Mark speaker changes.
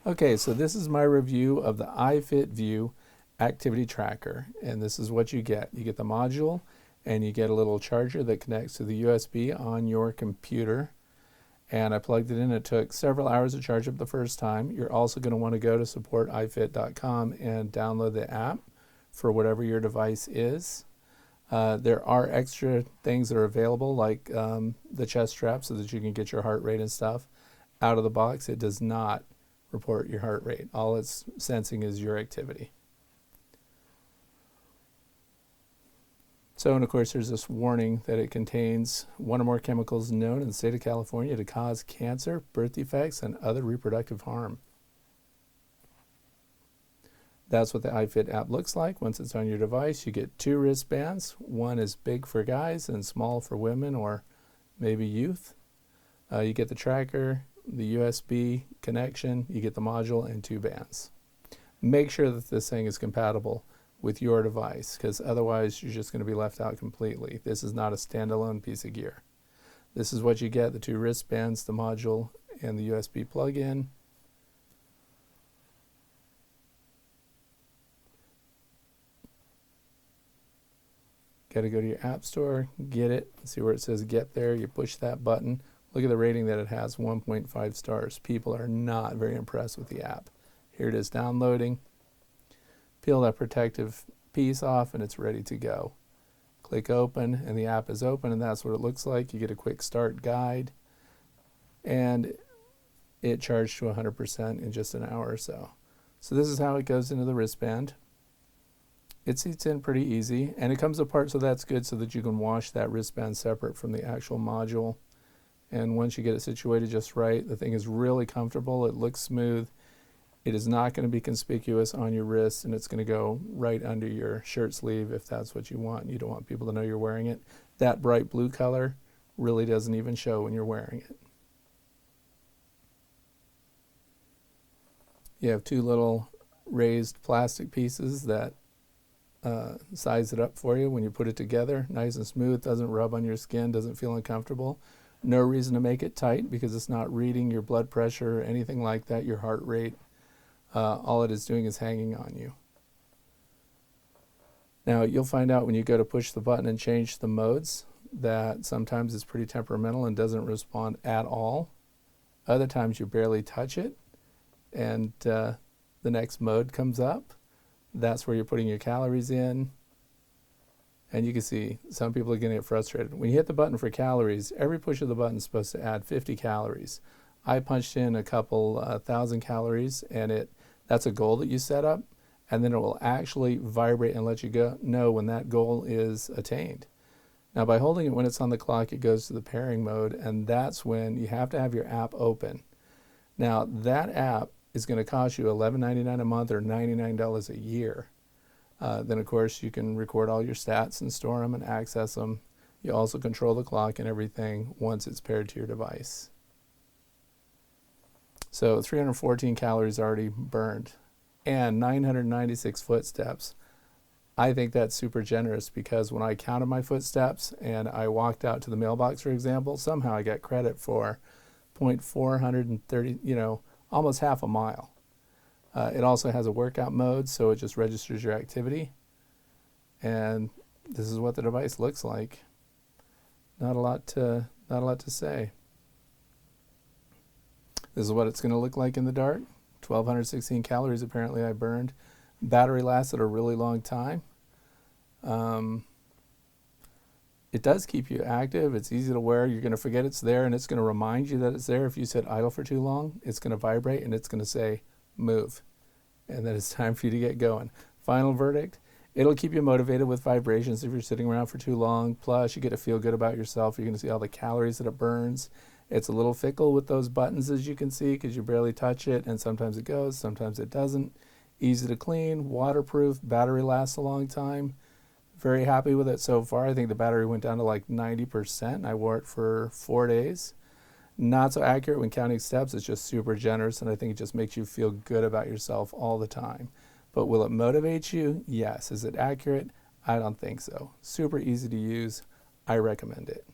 Speaker 1: Okay, so this is my review of the iFit Vue activity tracker, and this is what you get. You get the module, and you get a little charger that connects to the USB on your computer. And I plugged it in. It took several hours to charge up the first time. You're also going to want to go to supportifit.com and download the app for whatever your device is. There are extra things that are available, like the chest strap, so that you can get your heart rate and stuff. Out of the box, it does not report your heart rate. All it's sensing is your activity. So, and of course, there's this warning that it contains one or more chemicals known in the state of California to cause cancer, birth defects, and other reproductive harm. That's what the iFit app looks like once it's on your device. You get 2 wristbands. One is big for guys and small for women or maybe youth. You get the tracker, the USB connection, you get the module, and 2 bands. Make sure that this thing is compatible with your device, because otherwise you're just going to be left out completely. This is not a standalone piece of gear. This is what you get: the 2 wristbands, the module, and the USB plug-in. Got to go to your app store, get it, see where it says get there, you push that button. Look at the rating that it has, 1.5 stars. People are not very impressed with the app. Here it is downloading. Peel that protective piece off and it's ready to go. Click open and the app is open, and that's what it looks like. You get a quick start guide, and it charged to 100% in just an hour or so. So this is how it goes into the wristband. It seats in pretty easy, and it comes apart, so that's good, so that you can wash that wristband separate from the actual module. And once you get it situated just right, the thing is really comfortable. It looks smooth. It is not going to be conspicuous on your wrist, and it's going to go right under your shirt sleeve if that's what you want. You don't want people to know you're wearing it. That bright blue color really doesn't even show when you're wearing it. You have 2 little raised plastic pieces that size it up for you when you put it together. Nice and smooth, doesn't rub on your skin, doesn't feel uncomfortable. No reason to make it tight, because it's not reading your blood pressure or anything like that, your heart rate. All it is doing is hanging on you. Now, you'll find out when you go to push the button and change the modes that sometimes it's pretty temperamental and doesn't respond at all. Other times you barely touch it and the next mode comes up. That's where you're putting your calories in. And you can see some people are going to get frustrated. When you hit the button for calories, every push of the button is supposed to add 50 calories. I punched in a couple 1,000 calories, and that's a goal that you set up, and then it will actually vibrate and let you know when that goal is attained. Now, by holding it when it's on the clock, it goes to the pairing mode, and that's when you have to have your app open. Now, that app is going to cost you $11.99 a month or $99 a year. Then, of course, you can record all your stats and store them and access them. You also control the clock and everything once it's paired to your device. So 314 calories already burned and 996 footsteps. I think that's super generous, because when I counted my footsteps and I walked out to the mailbox, for example, somehow I got credit for 0.430, almost half a mile. It also has a workout mode, so it just registers your activity. And this is what the device looks like. Not a lot to say. This is what it's going to look like in the dark. 1,216 calories apparently I burned. Battery lasted a really long time. It does keep you active. It's easy to wear. You're going to forget it's there, and it's going to remind you that it's there. If you sit idle for too long, it's going to vibrate and it's going to say, move. And then it's time for you to get going. Final verdict: it'll keep you motivated with vibrations if you're sitting around for too long. Plus, you get to feel good about yourself. You're going to see all the calories that it burns. It's a little fickle with those buttons, as you can see, because you barely touch it, and sometimes it goes, sometimes it doesn't. Easy to clean, waterproof, battery lasts a long time. Very happy with it so far. I think the battery went down to like 90%. I wore it for 4 days. Not so accurate when counting steps. It's just super generous, and I think it just makes you feel good about yourself all the time. But will it motivate you? Yes. Is it accurate? I don't think so. Super easy to use. I recommend it.